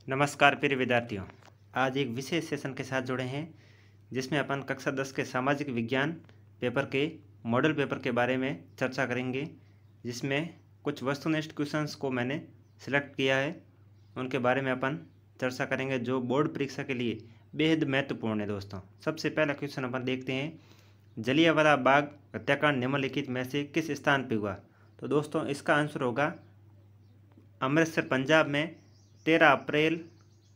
नमस्कार प्रिय विद्यार्थियों। आज एक विशेष सेशन के साथ जुड़े हैं जिसमें अपन कक्षा 10 के सामाजिक विज्ञान पेपर के मॉडल पेपर के बारे में चर्चा करेंगे, जिसमें कुछ वस्तुनिष्ठ क्वेश्चंस को मैंने सिलेक्ट किया है। उनके बारे में अपन चर्चा करेंगे जो बोर्ड परीक्षा के लिए बेहद महत्वपूर्ण है। दोस्तों, सबसे पहला क्वेश्चन अपन देखते हैं, जलियांवाला बाग हत्याकांड निम्नलिखित में से किस स्थान पर हुआ? तो दोस्तों, इसका आंसर होगा अमृतसर पंजाब में 13 अप्रैल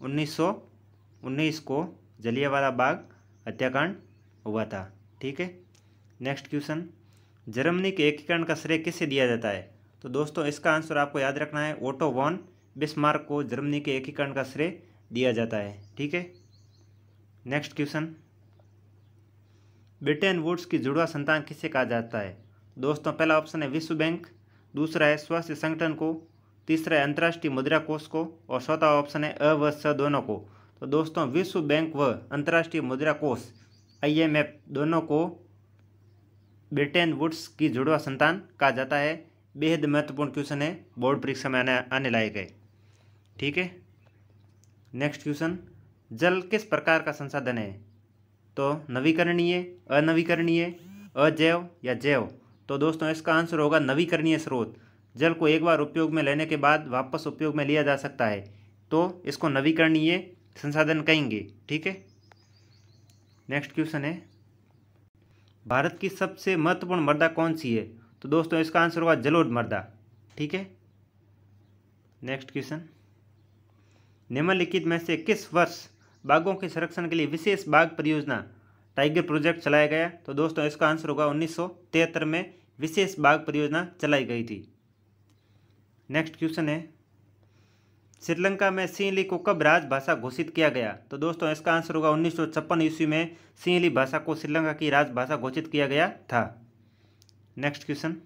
1919 को जलियांवाला बाग हत्याकांड हुआ था। ठीक है। नेक्स्ट क्वेश्चन, जर्मनी के एकीकरण का श्रेय किसे दिया जाता है? तो दोस्तों, इसका आंसर आपको याद रखना है, ओटो वॉन बिस्मार्क को जर्मनी के एकीकरण का श्रेय दिया जाता है। ठीक है। नेक्स्ट क्वेश्चन, ब्रिटेन वुड्स की जुड़वा संतान किसे कहा जाता है? दोस्तों, पहला ऑप्शन है विश्व बैंक, दूसरा है स्वास्थ्य संगठन को, तीसरा है अंतर्राष्ट्रीय मुद्रा कोष को और चौथा ऑप्शन है अ व स दोनों को। तो दोस्तों, विश्व बैंक व अंतर्राष्ट्रीय मुद्रा कोष IMF दोनों को ब्रिटेन वुड्स की जुड़वा संतान कहा जाता है। बेहद महत्वपूर्ण क्वेश्चन है, बोर्ड परीक्षा में आने लायक है। ठीक है। नेक्स्ट क्वेश्चन, जल किस प्रकार का संसाधन है? तो नवीकरणीय, अनवीकरणीय, अजैव या जैव? तो दोस्तों, इसका आंसर होगा नवीकरणीय स्रोत। जल को एक बार उपयोग में लेने के बाद वापस उपयोग में लिया जा सकता है, तो इसको नवीकरणीय संसाधन कहेंगे। ठीक है। नेक्स्ट क्वेश्चन है, भारत की सबसे महत्वपूर्ण मृदा कौन सी है? तो दोस्तों, इसका आंसर होगा जलोढ़ मृदा। ठीक है। नेक्स्ट क्वेश्चन, निम्नलिखित में से किस वर्ष बाघों के संरक्षण के लिए विशेष बाघ परियोजना टाइगर प्रोजेक्ट चलाया गया? तो दोस्तों, इसका आंसर होगा 1973 में विशेष बाघ परियोजना चलाई गई थी। नेक्स्ट क्वेश्चन है, श्रीलंका में सिंहली को कब राजभाषा घोषित किया गया? तो दोस्तों, इसका आंसर होगा 1956 ईस्वी में सिंहली भाषा को श्रीलंका की राजभाषा घोषित किया गया था। नेक्स्ट क्वेश्चन,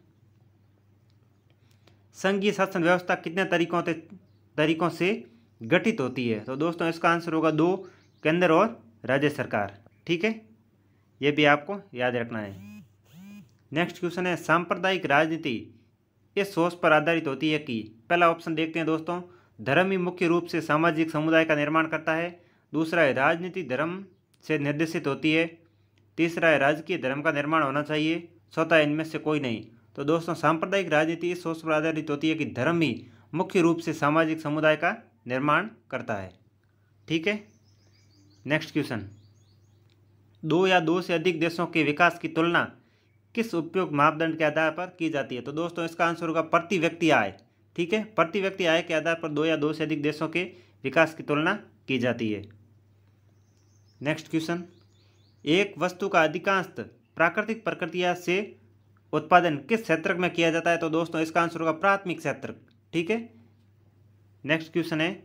संघीय शासन व्यवस्था कितने तरीकों से गठित होती है? तो दोस्तों, इसका आंसर होगा 2, केंद्र और राज्य सरकार। ठीक है, ये भी आपको याद रखना है। नेक्स्ट क्वेश्चन है, सांप्रदायिक राजनीति इस सोच पर आधारित होती है कि? पहला ऑप्शन देखते हैं दोस्तों, धर्म ही मुख्य रूप से सामाजिक समुदाय का निर्माण करता है। दूसरा है राजनीति धर्म से निर्देशित होती है। तीसरा है राजकीय धर्म का निर्माण होना चाहिए। चौथा है इनमें से कोई नहीं। तो दोस्तों, सांप्रदायिक राजनीति इस सोच पर आधारित होती है कि धर्म ही मुख्य रूप से सामाजिक समुदाय का निर्माण करता है। ठीक है। नेक्स्ट क्वेश्चन, 2 या 2 से अधिक देशों के विकास की तुलना किस उपयोग मापदंड के आधार पर की जाती है? तो दोस्तों, इसका आंसर होगा प्रति व्यक्ति आय। ठीक है, प्रति व्यक्ति आय के आधार पर 2 या 2 से अधिक देशों के विकास की तुलना की जाती है। नेक्स्ट क्वेश्चन, एक वस्तु का अधिकांश प्राकृतिक प्रक्रिया से उत्पादन किस क्षेत्र में किया जाता है? तो दोस्तों, इसका आंसर होगा प्राथमिक क्षेत्र। ठीक है। नेक्स्ट क्वेश्चन है,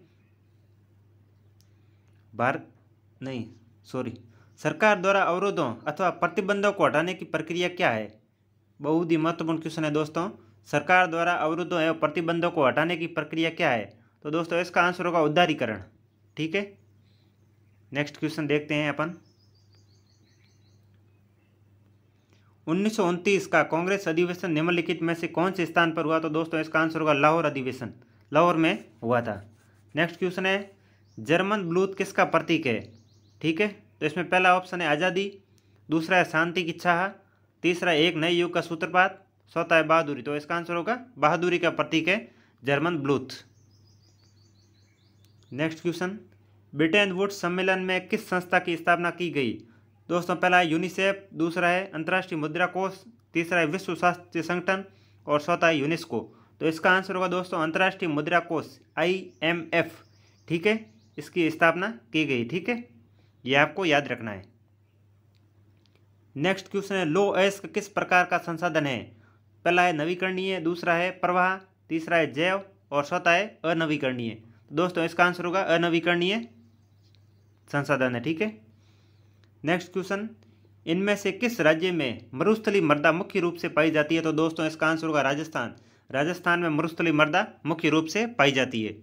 सरकार द्वारा अवरोधों अथवा प्रतिबंधों को हटाने की प्रक्रिया क्या है? बहुत ही महत्वपूर्ण क्वेश्चन है दोस्तों, सरकार द्वारा अवरोधों एवं प्रतिबंधों को हटाने की प्रक्रिया क्या है? तो दोस्तों, इसका आंसर होगा उदारीकरण। ठीक है। नेक्स्ट क्वेश्चन देखते हैं अपन, 1929 का कांग्रेस अधिवेशन निम्नलिखित में से कौन से स्थान पर हुआ? तो दोस्तों, इसका आंसर होगा लाहौर अधिवेशन, लाहौर में हुआ था। नेक्स्ट क्वेश्चन है, जर्मन ब्लूथ किसका प्रतीक है? ठीक है, तो इसमें पहला ऑप्शन है आज़ादी, दूसरा है शांति की चाह, तीसरा है एक नए युग का सूत्रपात, चौथा है बहादुरी। तो इसका आंसर होगा बहादुरी का प्रतीक है जर्मन ब्लूथ। नेक्स्ट क्वेश्चन, ब्रिटेन वुड्स सम्मेलन में किस संस्था की स्थापना की गई? दोस्तों, पहला है यूनिसेफ, दूसरा है अंतर्राष्ट्रीय मुद्रा कोष, तीसरा है विश्व स्वास्थ्य संगठन और चौथा है यूनेस्को। तो इसका आंसर होगा दोस्तों अंतर्राष्ट्रीय मुद्रा कोष IMF। ठीक है, इसकी स्थापना की गई। ठीक है, ये आपको याद रखना है। नेक्स्ट क्वेश्चन है, लौह अयस्क किस प्रकार का संसाधन है? पहला है नवीकरणीय, दूसरा है प्रवाह, तीसरा है जैव और चौथा है अनवीकरणीय। तो दोस्तों, इसका आंसर होगा अनवीकरणीय संसाधन है। ठीक है। नेक्स्ट क्वेश्चन, इनमें से किस राज्य में मरुस्थलीय मृदा मुख्य रूप से पाई जाती है? तो दोस्तों, इसका आंसर होगा राजस्थान। राजस्थान में मरुस्थलीय मृदा मुख्य रूप से पाई जाती है।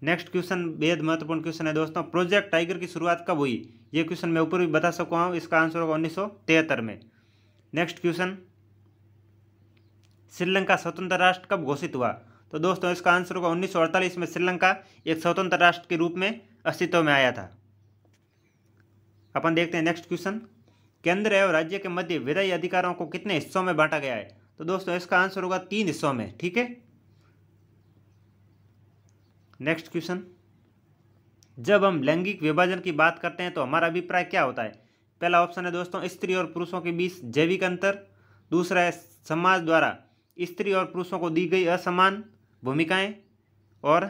नेक्स्ट क्वेश्चन बेहद महत्वपूर्ण क्वेश्चन है दोस्तों, प्रोजेक्ट टाइगर की शुरुआत कब हुई? ये क्वेश्चन मैं ऊपर भी बता सकता हूँ, इसका आंसर होगा 1973 में। नेक्स्ट क्वेश्चन, श्रीलंका स्वतंत्र राष्ट्र कब घोषित हुआ? तो दोस्तों इसका आंसर होगा 1948 में श्रीलंका एक स्वतंत्र राष्ट्र के रूप में अस्तित्व में आया था। अपन देखते हैं नेक्स्ट क्वेश्चन, केंद्र एवं राज्य के मध्य विधायी अधिकारों को कितने हिस्सों में बांटा गया है? तो दोस्तों इसका आंसर होगा 3 हिस्सों में। ठीक है। नेक्स्ट क्वेश्चन, जब हम लैंगिक विभाजन की बात करते हैं तो हमारा अभिप्राय क्या होता है? पहला ऑप्शन है दोस्तों स्त्री और पुरुषों के बीच जैविक अंतर, दूसरा है समाज द्वारा स्त्री और पुरुषों को दी गई असमान भूमिकाएं, और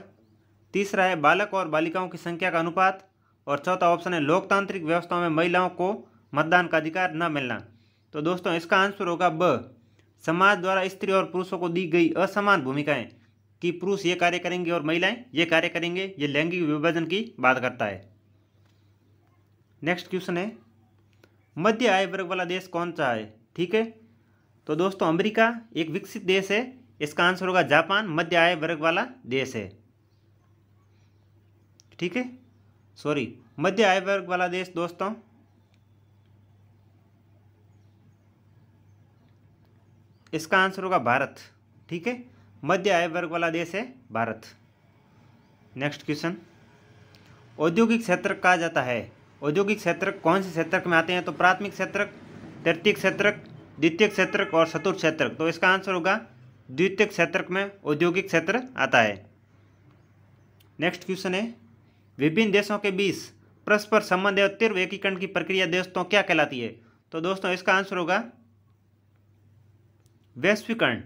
तीसरा है बालक और बालिकाओं की संख्या का अनुपात, और चौथा ऑप्शन है लोकतांत्रिक व्यवस्थाओं में महिलाओं को मतदान का अधिकार न मिलना। तो दोस्तों इसका आंसर होगा ब, समाज द्वारा स्त्री और पुरुषों को दी गई असमान भूमिकाएं कि पुरुष ये कार्य करेंगे और महिलाएं ये कार्य करेंगे, ये लैंगिक विभाजन की बात करता है। नेक्स्ट क्वेश्चन है, मध्य आय वर्ग वाला देश कौन सा है? ठीक है, तो दोस्तों अमेरिका एक विकसित देश है, इसका आंसर होगा जापान मध्य आय वर्ग वाला देश है। ठीक है, सॉरी, मध्य आय वर्ग वाला देश दोस्तों इसका आंसर होगा भारत। ठीक है, मध्य आय वर्ग वाला देश है भारत। नेक्स्ट क्वेश्चन, औद्योगिक क्षेत्र कहा जाता है। औद्योगिक क्षेत्र कौन से क्षेत्र में आते हैं? तो प्राथमिक क्षेत्र, तृतीयक क्षेत्र, द्वितीयक क्षेत्र और चतुर्थ क्षेत्र। तो इसका आंसर होगा द्वितीयक क्षेत्र में औद्योगिक क्षेत्र आता है। नेक्स्ट क्वेश्चन है, विभिन्न देशों के बीच परस्पर संबंध एवं तीव्र एकीकरण की प्रक्रिया दोस्तों क्या कहलाती है? तो दोस्तों इसका आंसर होगा वैश्वीकरण।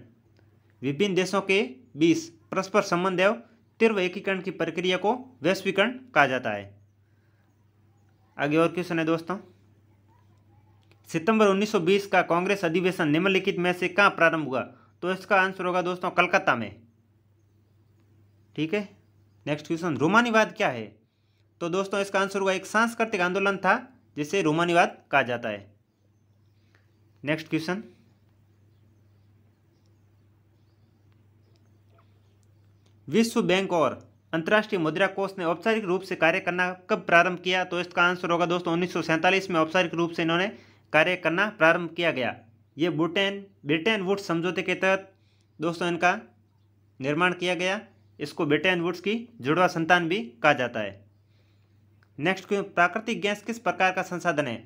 विभिन्न देशों के बीच परस्पर संबंध एवं तीव्र एकीकरण की प्रक्रिया को वैश्वीकरण कहा जाता है। आगे और क्वेश्चन है दोस्तों, सितंबर 1920 का कांग्रेस अधिवेशन निम्नलिखित में से कहाँ प्रारंभ हुआ? तो इसका आंसर होगा दोस्तों कलकत्ता में। ठीक है। नेक्स्ट क्वेश्चन, रोमानीवाद क्या है? तो दोस्तों इसका आंसर होगा एक सांस्कृतिक आंदोलन था जिसे रोमानीवाद कहा जाता है। नेक्स्ट क्वेश्चन, विश्व बैंक और अंतर्राष्ट्रीय मुद्रा कोष ने औपचारिक रूप से कार्य करना कब प्रारंभ किया? तो इसका आंसर होगा दोस्तों 1947 में औपचारिक रूप से इन्होंने कार्य करना प्रारंभ किया गया। ये ब्रिटेन वुड्स समझौते के तहत दोस्तों इनका निर्माण किया गया। इसको ब्रिटेन वुड्स की जुड़वा संतान भी कहा जाता है। नेक्स्ट, प्राकृतिक गैस किस प्रकार का संसाधन है?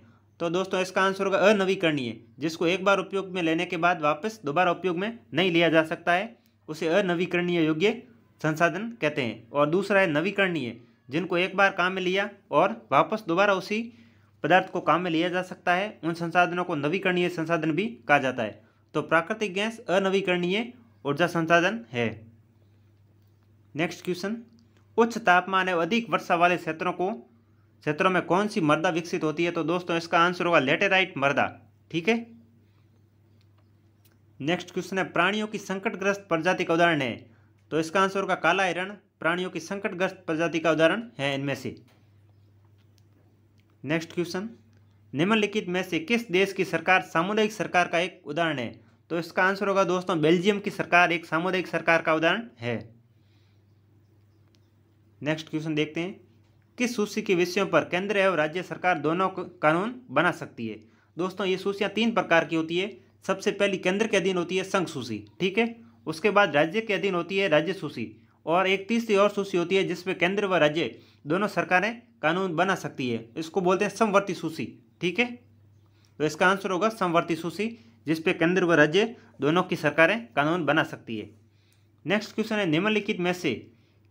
तो दोस्तों इसका आंसर होगा अनवीकरणीय, जिसको एक बार उपयोग में लेने के बाद वापस दोबारा उपयोग में नहीं लिया जा सकता है, उसे अनवीकरणीय योग्य संसाधन कहते हैं। और दूसरा है नवीकरणीय, जिनको एक बार काम में लिया और वापस दोबारा उसी पदार्थ को काम में लिया जा सकता है, उन संसाधनों को नवीकरणीय संसाधन भी कहा जाता है। तो प्राकृतिक गैस अनवीकरणीय ऊर्जा संसाधन है। नेक्स्ट क्वेश्चन, उच्च तापमान एवं अधिक वर्षा वाले क्षेत्रों में कौन सी मृदा विकसित होती है? तो दोस्तों इसका आंसर होगा लेटेराइट मृदा। ठीक है। नेक्स्ट क्वेश्चन है, प्राणियों की संकटग्रस्त प्रजाति का उदाहरण है? तो इसका आंसर होगा काला हिरण प्राणियों की संकटग्रस्त प्रजाति का उदाहरण है इनमें से। नेक्स्ट क्वेश्चन, निम्नलिखित में से किस देश की सरकार सामुदायिक सरकार का एक उदाहरण है? तो इसका आंसर होगा दोस्तों बेल्जियम की सरकार एक सामुदायिक सरकार का उदाहरण है। नेक्स्ट क्वेश्चन देखते हैं, किस सूची के विषयों पर केंद्र एवं राज्य सरकार दोनों कानून बना सकती है? दोस्तों ये सूचियाँ 3 प्रकार की होती है। सबसे पहली केंद्र के अधीन होती है संघ सूची। ठीक है। उसके बाद राज्य के अधीन होती है राज्य सूची, और एक तीसरी और सूची होती है जिसमें केंद्र व राज्य दोनों सरकारें कानून बना सकती है। इसको बोलते हैं समवर्ती सूची। ठीक है। तो इसका आंसर होगा समवर्ती सूची, जिसपे केंद्र व राज्य दोनों की सरकारें कानून बना सकती है। नेक्स्ट क्वेश्चन है, निम्नलिखित में से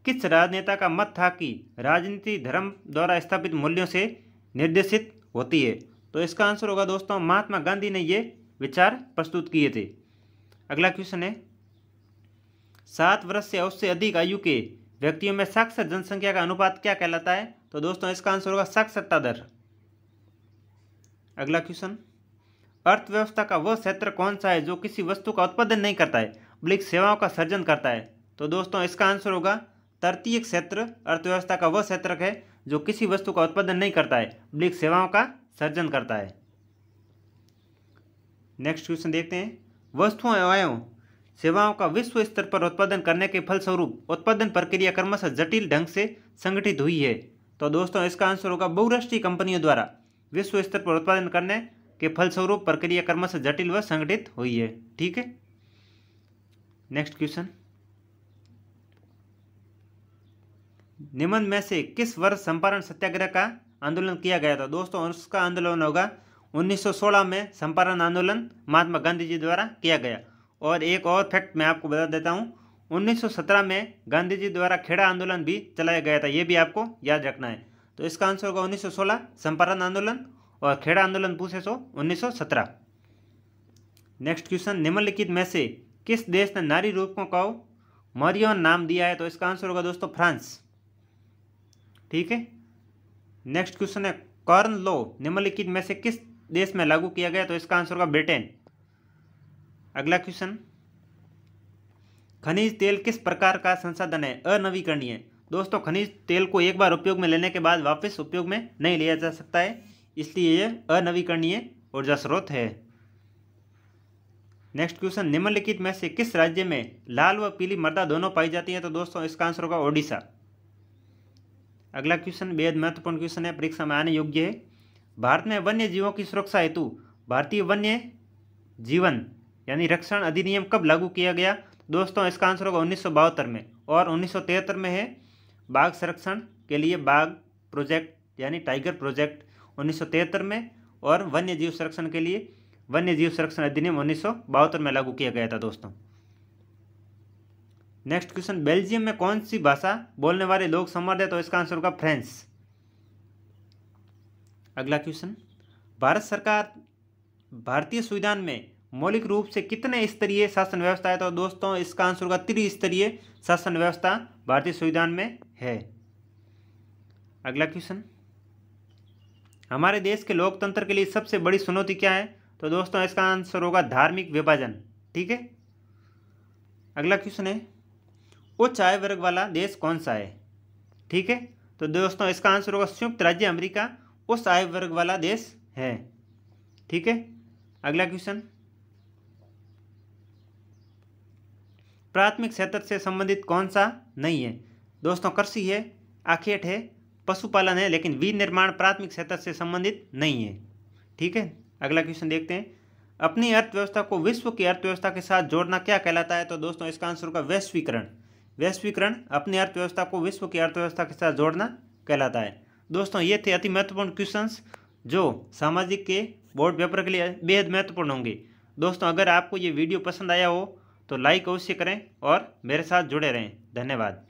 किस राजनेता का मत था कि राजनीति धर्म द्वारा स्थापित मूल्यों से निर्देशित होती है? तो इसका आंसर होगा दोस्तों महात्मा गांधी ने ये विचार प्रस्तुत किए थे। अगला क्वेश्चन है, 7 वर्ष से उससे अधिक आयु के व्यक्तियों में साक्षर जनसंख्या का अनुपात क्या कहलाता है? तो दोस्तों इसका आंसर होगा साक्षरता दर। अगला क्वेश्चन, अर्थव्यवस्था का वह क्षेत्र कौन सा है जो किसी वस्तु का उत्पादन नहीं करता है बल्कि सेवाओं का सर्जन करता है? तो दोस्तों इसका आंसर होगा तृतीयक क्षेत्र। अर्थव्यवस्था का वह क्षेत्र है जो किसी वस्तु का उत्पादन नहीं करता है बल्कि सेवाओं का सर्जन करता है। नेक्स्ट क्वेश्चन देखते हैं, वस्तुओं एवं सेवाओं का विश्व स्तर पर उत्पादन करने के फलस्वरूप उत्पादन प्रक्रिया क्रमशः जटिल ढंग से संगठित हुई है? तो दोस्तों इसका आंसर होगा बहुराष्ट्रीय कंपनियों द्वारा विश्व स्तर पर उत्पादन करने के फलस्वरूप प्रक्रिया क्रमशः जटिल व संगठित हुई है। ठीक है। नेक्स्ट क्वेश्चन, निम्न में से किस वर्ष चंपारण सत्याग्रह का आंदोलन किया गया था? दोस्तों उसका आंदोलन होगा 1916 में चंपारण आंदोलन महात्मा गांधी जी द्वारा किया गया। और एक और फैक्ट मैं आपको बता देता हूँ, 1917 में गांधी जी द्वारा खेड़ा आंदोलन भी चलाया गया था, ये भी आपको याद रखना है। तो इसका आंसर होगा 1916 चंपारण आंदोलन, और खेड़ा आंदोलन पूछे तो 1917। नेक्स्ट क्वेश्चन, निम्नलिखित में से किस देश ने नारी रूपकों को मरियन नाम दिया है? तो इसका आंसर होगा दोस्तों फ्रांस। ठीक है। नेक्स्ट क्वेश्चन है, कॉर्न लॉ निम्नलिखित में से किस देश में लागू किया गया? तो इसका आंसर होगा ब्रिटेन। अगला क्वेश्चन, खनिज तेल किस प्रकार का संसाधन है? अनवीकरणीय। दोस्तों खनिज तेल को एक बार उपयोग में लेने के बाद वापस उपयोग में नहीं लिया जा सकता है, इसलिए यह अनवीकरणीय ऊर्जा स्रोत है। नेक्स्ट क्वेश्चन, निम्नलिखित में से किस राज्य में लाल व पीली मृदा दोनों पाई जाती है? तो दोस्तों इसका आंसर होगा ओडिशा। अगला क्वेश्चन बेहद महत्वपूर्ण क्वेश्चन है, परीक्षा में आने योग्य है। भारत में वन्य जीवों की सुरक्षा हेतु भारतीय वन्य जीवन यानी रक्षण अधिनियम कब लागू किया गया? दोस्तों इसका आंसर होगा 1972 में। और 1973 में है बाघ संरक्षण के लिए बाघ प्रोजेक्ट यानी टाइगर प्रोजेक्ट 1973 में, और वन्य जीव संरक्षण के लिए वन्य जीव संरक्षण अधिनियम 1972 में लागू किया गया था दोस्तों। नेक्स्ट क्वेश्चन, बेल्जियम में कौन सी भाषा बोलने वाले लोग समृद्ध है? तो इसका आंसर होगा फ्रेंच। अगला क्वेश्चन, भारत सरकार भारतीय संविधान में मौलिक रूप से कितने स्तरीय शासन व्यवस्था है? तो दोस्तों इसका आंसर होगा त्रिस्तरीय शासन व्यवस्था भारतीय संविधान में है। अगला क्वेश्चन, हमारे देश के लोकतंत्र के लिए सबसे बड़ी चुनौती क्या है? तो दोस्तों इसका आंसर होगा धार्मिक विभाजन। ठीक है। अगला क्वेश्चन है, उच्च आय वर्ग वाला देश कौन सा है? ठीक है। तो दोस्तों इसका आंसर होगा संयुक्त राज्य अमेरिका उच्च आय वर्ग वाला देश है। ठीक है। अगला क्वेश्चन, प्राथमिक क्षेत्र से संबंधित कौन सा नहीं है? दोस्तों कृषि है, आखेट है, पशुपालन है, लेकिन विनिर्माण प्राथमिक क्षेत्र से संबंधित नहीं है। ठीक है। अगला क्वेश्चन देखते हैं, अपनी अर्थव्यवस्था को विश्व की अर्थव्यवस्था के साथ जोड़ना क्या कहलाता है? तो दोस्तों इसका आंसर होगा वैश्वीकरण। वैश्वीकरण अपनी अर्थव्यवस्था को विश्व की अर्थव्यवस्था के साथ जोड़ना कहलाता है। दोस्तों ये थे अति महत्वपूर्ण क्वेश्चंस जो सामाजिक के बोर्ड पेपर के लिए बेहद महत्वपूर्ण होंगे। दोस्तों अगर आपको ये वीडियो पसंद आया हो तो लाइक अवश्य करें और मेरे साथ जुड़े रहें। धन्यवाद।